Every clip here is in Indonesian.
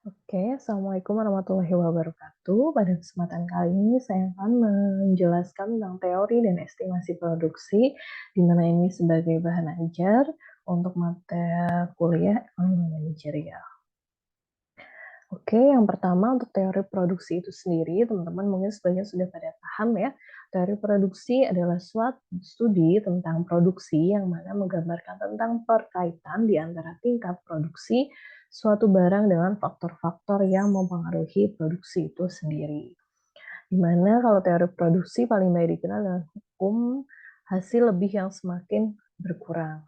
Oke, Assalamualaikum warahmatullahi wabarakatuh. Pada kesempatan kali ini saya akan menjelaskan tentang teori dan estimasi produksi, di mana ini sebagai bahan ajar untuk mata kuliah ekonomi manajerial. Oke, yang pertama untuk teori produksi itu sendiri, teman-teman mungkin sebagian sudah pada paham ya. Teori produksi adalah suatu studi tentang produksi yang mana menggambarkan tentang perkaitan di antara tingkat produksi suatu barang dengan faktor-faktor yang mempengaruhi produksi itu sendiri. Di mana kalau teori produksi paling baik dikenal dengan hukum hasil lebih yang semakin berkurang.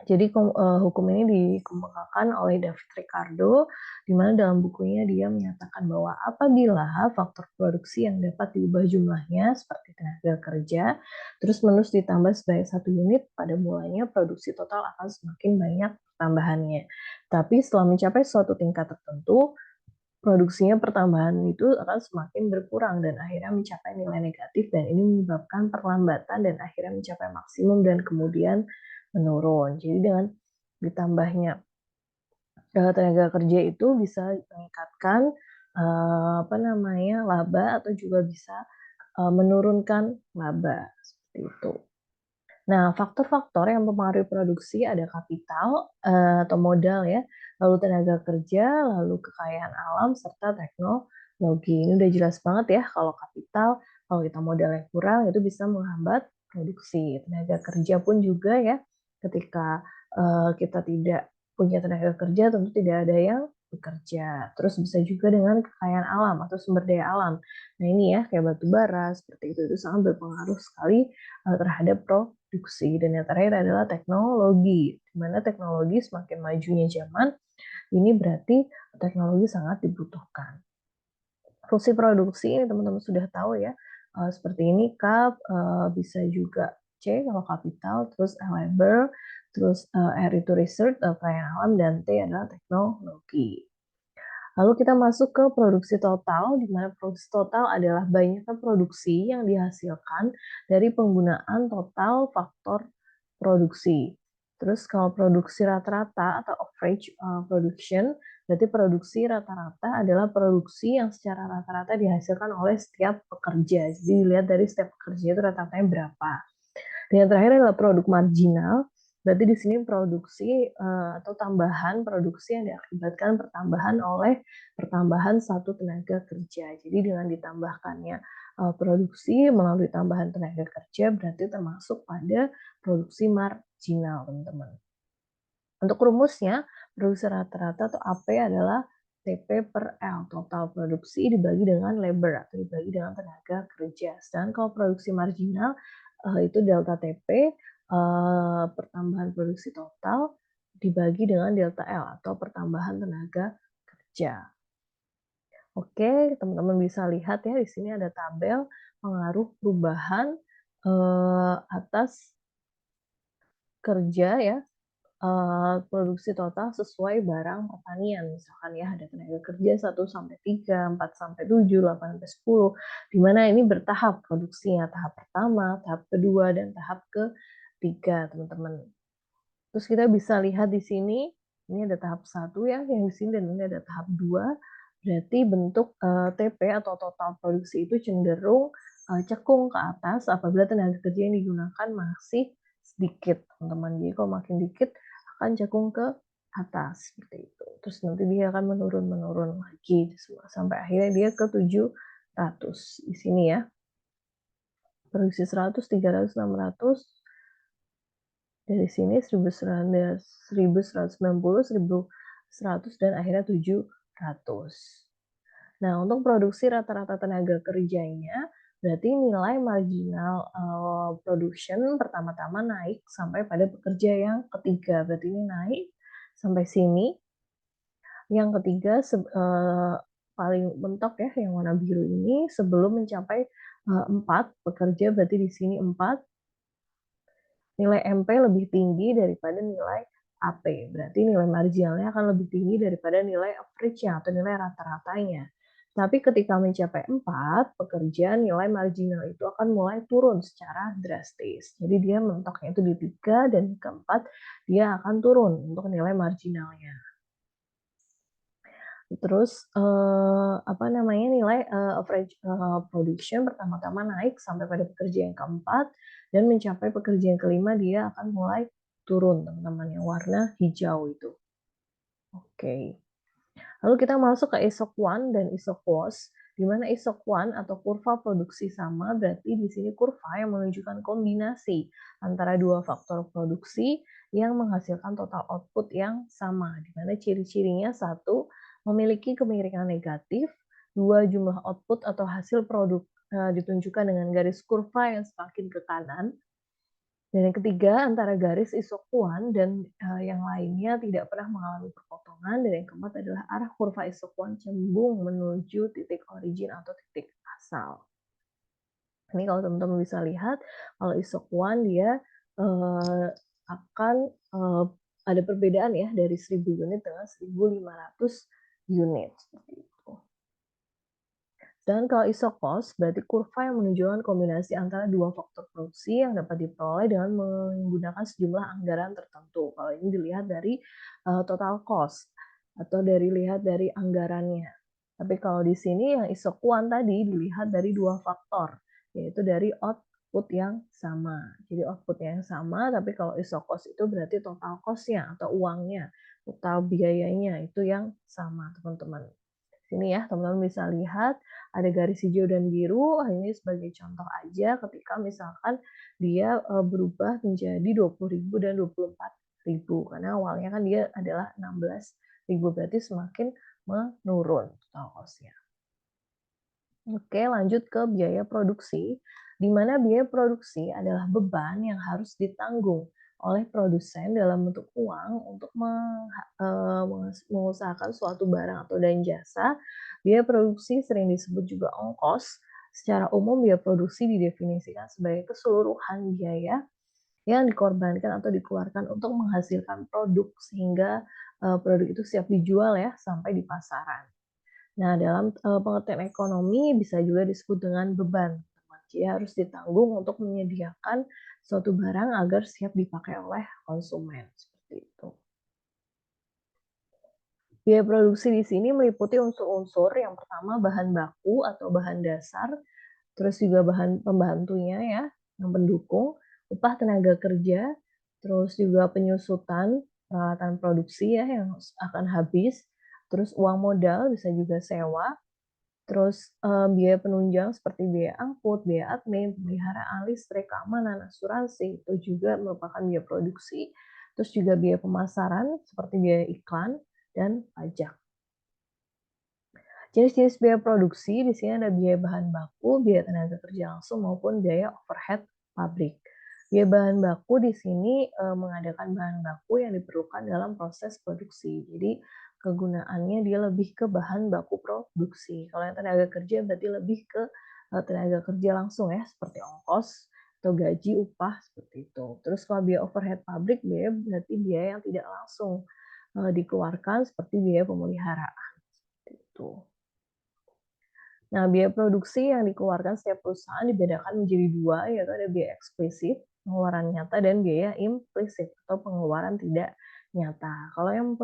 Jadi hukum ini dikemukakan oleh David Ricardo, di mana dalam bukunya dia menyatakan bahwa apabila faktor produksi yang dapat diubah jumlahnya seperti tenaga kerja, terus-menerus ditambah sebagai satu unit, pada mulanya produksi total akan semakin banyak tambahannya. Tapi setelah mencapai suatu tingkat tertentu, produksinya pertambahan itu akan semakin berkurang dan akhirnya mencapai nilai negatif dan ini menyebabkan perlambatan dan akhirnya mencapai maksimum dan kemudian menurun. Jadi dengan ditambahnya tenaga kerja itu bisa meningkatkan laba atau juga bisa menurunkan laba seperti itu. Nah, faktor-faktor yang mempengaruhi produksi ada kapital atau modal ya, lalu tenaga kerja, lalu kekayaan alam, serta teknologi. Ini udah jelas banget ya kalau kapital, kalau kita modalnya kurang itu bisa menghambat produksi. Tenaga kerja pun juga ya, ketika kita tidak punya tenaga kerja tentu tidak ada yang bekerja. Terus bisa juga dengan kekayaan alam atau sumber daya alam. Nah ini ya kayak batu bara seperti itu sangat berpengaruh sekali terhadap produksi. Dan yang terakhir adalah teknologi, di mana teknologi semakin majunya zaman, ini berarti teknologi sangat dibutuhkan. Fungsi produksi ini teman-teman sudah tahu ya, seperti ini K, bisa juga C kalau kapital, terus labor, terus R itu research, kekayaan alam, dan T adalah teknologi. Lalu kita masuk ke produksi total, di mana produksi total adalah banyaknya produksi yang dihasilkan dari penggunaan total faktor produksi. Terus kalau produksi rata-rata atau average production, berarti produksi rata-rata adalah produksi yang secara rata-rata dihasilkan oleh setiap pekerja. Jadi dilihat dari setiap pekerja itu rata-ratanya berapa. Dan yang terakhir adalah produk marginal. Berarti di sini produksi atau tambahan produksi yang diakibatkan pertambahan satu tenaga kerja. Jadi dengan ditambahkannya produksi melalui tambahan tenaga kerja berarti termasuk pada produksi marginal, teman-teman. Untuk rumusnya, produksi rata-rata atau AP adalah TP per L, total produksi dibagi dengan labor atau dibagi dengan tenaga kerja. Sedangkan kalau produksi marginal itu delta TP pertambahan produksi total dibagi dengan delta L atau pertambahan tenaga kerja. Oke, teman-teman bisa lihat ya di sini ada tabel pengaruh perubahan atas kerja ya, produksi total sesuai barang pertanian. Misalkan ya ada tenaga kerja 1-3, 4-7, 8-10, di mana ini bertahap produksinya, tahap pertama, tahap kedua, dan tahap ketiga, teman-teman. Terus kita bisa lihat di sini, ini ada tahap 1 ya, yang di sini, dan ini ada tahap 2. Berarti bentuk TP atau total produksi itu cenderung cekung ke atas apabila tenaga kerja yang digunakan masih sedikit, teman-teman. Jadi kalau makin dikit akan cekung ke atas seperti itu. Terus nanti dia akan menurun lagi sampai akhirnya dia ke 700 di sini ya. Produksi 100, 300, 600, dari sini 1190, 1100, dan akhirnya 700. Nah, untuk produksi rata-rata tenaga kerjanya, berarti nilai marginal production pertama-tama naik sampai pada pekerja yang ketiga. Berarti ini naik sampai sini. Yang ketiga paling mentok ya, yang warna biru ini sebelum mencapai 4 pekerja, berarti di sini 4. Nilai MP lebih tinggi daripada nilai AP. Berarti nilai marginalnya akan lebih tinggi daripada nilai average-nya atau nilai rata-ratanya. Tapi ketika mencapai 4 pekerja, nilai marginal itu akan mulai turun secara drastis. Jadi dia mentoknya itu di 3 dan keempat dia akan turun untuk nilai marginalnya. Terus, apa namanya, nilai, average, production pertama-tama naik sampai pada pekerja yang keempat, dan mencapai pekerja yang kelima dia akan mulai turun teman-teman, yang warna hijau itu. Oke. Lalu kita masuk ke isoquant dan isoquos, di mana isoquant atau kurva produksi sama berarti di sini kurva yang menunjukkan kombinasi antara dua faktor produksi yang menghasilkan total output yang sama, di mana ciri-cirinya satu, memiliki kemiringan negatif, dua, jumlah output atau hasil produk ditunjukkan dengan garis kurva yang semakin ke kanan, dan yang ketiga, antara garis isoquant dan yang lainnya tidak pernah mengalami perpotongan, dan yang keempat adalah arah kurva isoquant cembung menuju titik origin atau titik asal. Ini kalau teman-teman bisa lihat, kalau isoquant dia akan ada perbedaan ya dari 1000 unit dengan 1500 unit seperti itu. Dan kalau isokos, berarti kurva yang menunjukkan kombinasi antara dua faktor produksi yang dapat diperoleh dengan menggunakan sejumlah anggaran tertentu. Kalau ini dilihat dari total cost atau lihat dari anggarannya. Tapi kalau di sini yang isokuan tadi dilihat dari dua faktor, yaitu dari output yang sama. Jadi output yang sama, tapi kalau isokos itu berarti total cost-nya atau uangnya, total biayanya itu yang sama, teman-teman. Sini ya, teman-teman bisa lihat ada garis hijau dan biru. Ini sebagai contoh aja ketika misalkan dia berubah menjadi 20.000 dan 24.000 karena awalnya kan dia adalah 16.000, berarti semakin menurun total cost-nya. Oke, lanjut ke biaya produksi, di mana biaya produksi adalah beban yang harus ditanggung oleh produsen dalam bentuk uang untuk mengusahakan suatu barang atau dan jasa. Biaya produksi sering disebut juga ongkos. Secara umum, biaya produksi didefinisikan sebagai keseluruhan biaya yang dikorbankan atau dikeluarkan untuk menghasilkan produk sehingga produk itu siap dijual ya sampai di pasaran. Nah, dalam pengertian ekonomi bisa juga disebut dengan beban. Jadi harus ditanggung untuk menyediakan suatu barang agar siap dipakai oleh konsumen, seperti itu. Biaya produksi di sini meliputi unsur-unsur, yang pertama bahan baku atau bahan dasar, terus juga bahan pembantunya ya, yang pendukung, upah tenaga kerja, terus juga penyusutan peralatan produksi ya yang akan habis, terus uang modal bisa juga sewa, terus biaya penunjang seperti biaya angkut, biaya admin, pemeliharaan listrik, keamanan, asuransi, itu juga merupakan biaya produksi. Terus juga biaya pemasaran seperti biaya iklan dan pajak. Jenis-jenis biaya produksi di sini ada biaya bahan baku, biaya tenaga kerja langsung maupun biaya overhead pabrik. Biaya bahan baku di sini mengadakan bahan baku yang diperlukan dalam proses produksi. Jadi kegunaannya dia lebih ke bahan baku produksi. Kalau yang tenaga kerja berarti lebih ke tenaga kerja langsung ya, seperti ongkos atau gaji, upah seperti itu. Terus kalau biaya overhead pabrik, biaya berarti biaya yang tidak langsung dikeluarkan seperti biaya pemeliharaan. Seperti itu. Nah, biaya produksi yang dikeluarkan setiap perusahaan dibedakan menjadi dua, yaitu ada biaya eksplisit, pengeluaran nyata, dan biaya implisit atau pengeluaran tidak nyata. Kalau yang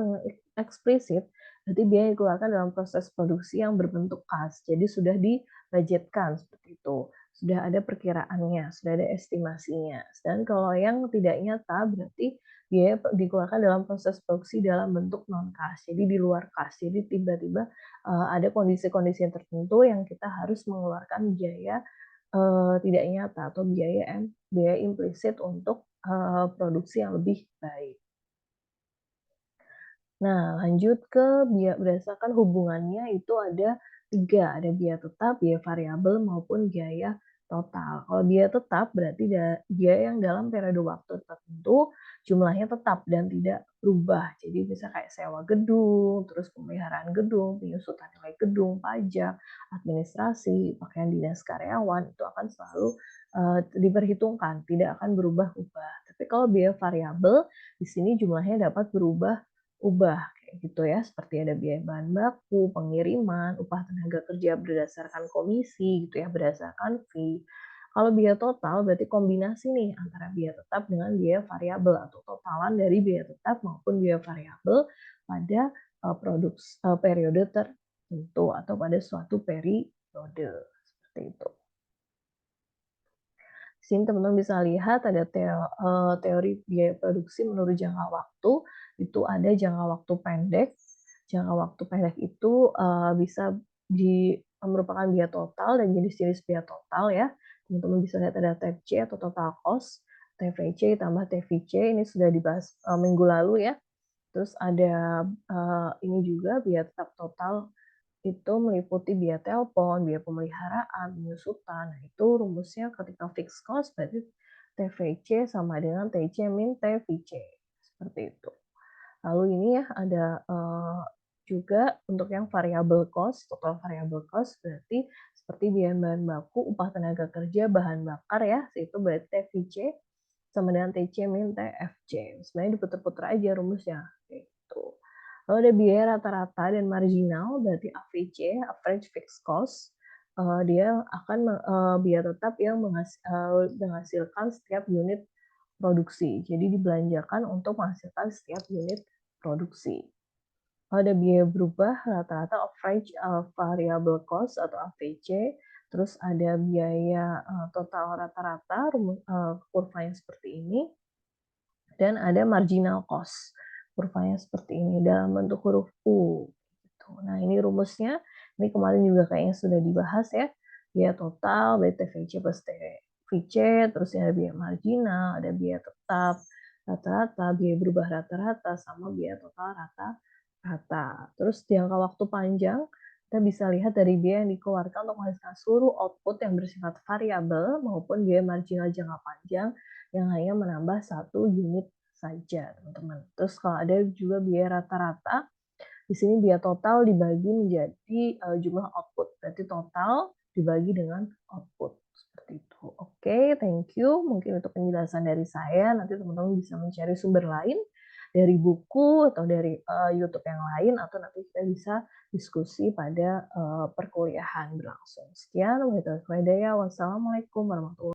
eksplisit, berarti biaya yang dikeluarkan dalam proses produksi yang berbentuk kas, jadi sudah dibudgetkan seperti itu. Sudah ada perkiraannya, sudah ada estimasinya. Dan kalau yang tidak nyata, berarti biaya dikeluarkan dalam proses produksi dalam bentuk non-kas, jadi di luar kas. Jadi tiba-tiba ada kondisi-kondisi tertentu yang kita harus mengeluarkan biaya tidak nyata atau biaya implisit untuk produksi yang lebih baik. Nah, lanjut ke biaya berdasarkan hubungannya itu ada 3, ada biaya tetap, biaya variabel, maupun biaya total. Kalau biaya tetap berarti biaya yang dalam periode waktu tertentu jumlahnya tetap dan tidak berubah. Jadi bisa kayak sewa gedung, terus pemeliharaan gedung, penyusutan nilai gedung, pajak, administrasi, pakaian dinas karyawan, itu akan selalu diperhitungkan, tidak akan berubah-ubah. Tapi kalau biaya variabel, di sini jumlahnya dapat berubah kayak gitu ya, seperti ada biaya bahan baku, pengiriman, upah tenaga kerja berdasarkan komisi gitu ya, berdasarkan fee. Kalau biaya total berarti kombinasi nih antara biaya tetap dengan biaya variabel atau totalan dari biaya tetap maupun biaya variabel pada periode tertentu atau pada suatu periode, seperti itu. Di sini teman-teman bisa lihat ada teori biaya produksi menurut jangka waktu, itu ada jangka waktu pendek. Jangka waktu pendek itu bisa merupakan biaya total dan jenis-jenis biaya total ya. Teman-teman bisa lihat ada TFC atau total cost, TVC tambah TVC, ini sudah dibahas minggu lalu ya. Terus ada ini juga biaya tetap total itu meliputi biaya telepon, biaya pemeliharaan, penyusutan. Nah, itu rumusnya ketika fixed cost berarti TVC sama dengan TC min TVC. Seperti itu. Lalu ini ya ada juga untuk yang variable cost, total variable cost berarti seperti biaya bahan baku, upah tenaga kerja, bahan bakar ya, itu berarti TVC sama dengan TC min TFC. Sebenarnya diputar-putar aja rumusnya. Gitu. Lalu ada biaya rata-rata dan marginal, berarti AVC, average fixed cost. Dia akan biaya tetap yang menghasilkan setiap unit produksi. Jadi dibelanjakan untuk menghasilkan setiap unit produksi. Ada biaya berubah rata-rata average variable cost atau AVC, terus ada biaya total rata-rata, kurvanya seperti ini, dan ada marginal cost, kurvanya seperti ini dalam bentuk huruf U. Gitu. Nah ini rumusnya, ini kemarin juga kayaknya sudah dibahas ya, biaya total, biaya TVC plus TVC, terus ada biaya marginal, ada biaya tetap, rata-rata, biaya berubah rata-rata, sama biaya total rata-rata. Terus jangka waktu panjang, kita bisa lihat dari biaya yang dikeluarkan untuk menghasilkan seluruh output yang bersifat variabel maupun biaya marginal jangka panjang yang hanya menambah satu unit saja, teman-teman. Terus kalau ada juga biaya rata-rata, di sini biaya total dibagi menjadi jumlah output. Berarti total dibagi dengan output. Seperti itu. Oke, thank you. Mungkin untuk penjelasan dari saya, nanti teman-teman bisa mencari sumber lain dari buku atau dari YouTube yang lain, atau nanti kita bisa diskusi pada perkuliahan berlangsung. Sekian, wassalamualaikum warahmatullahi wabarakatuh.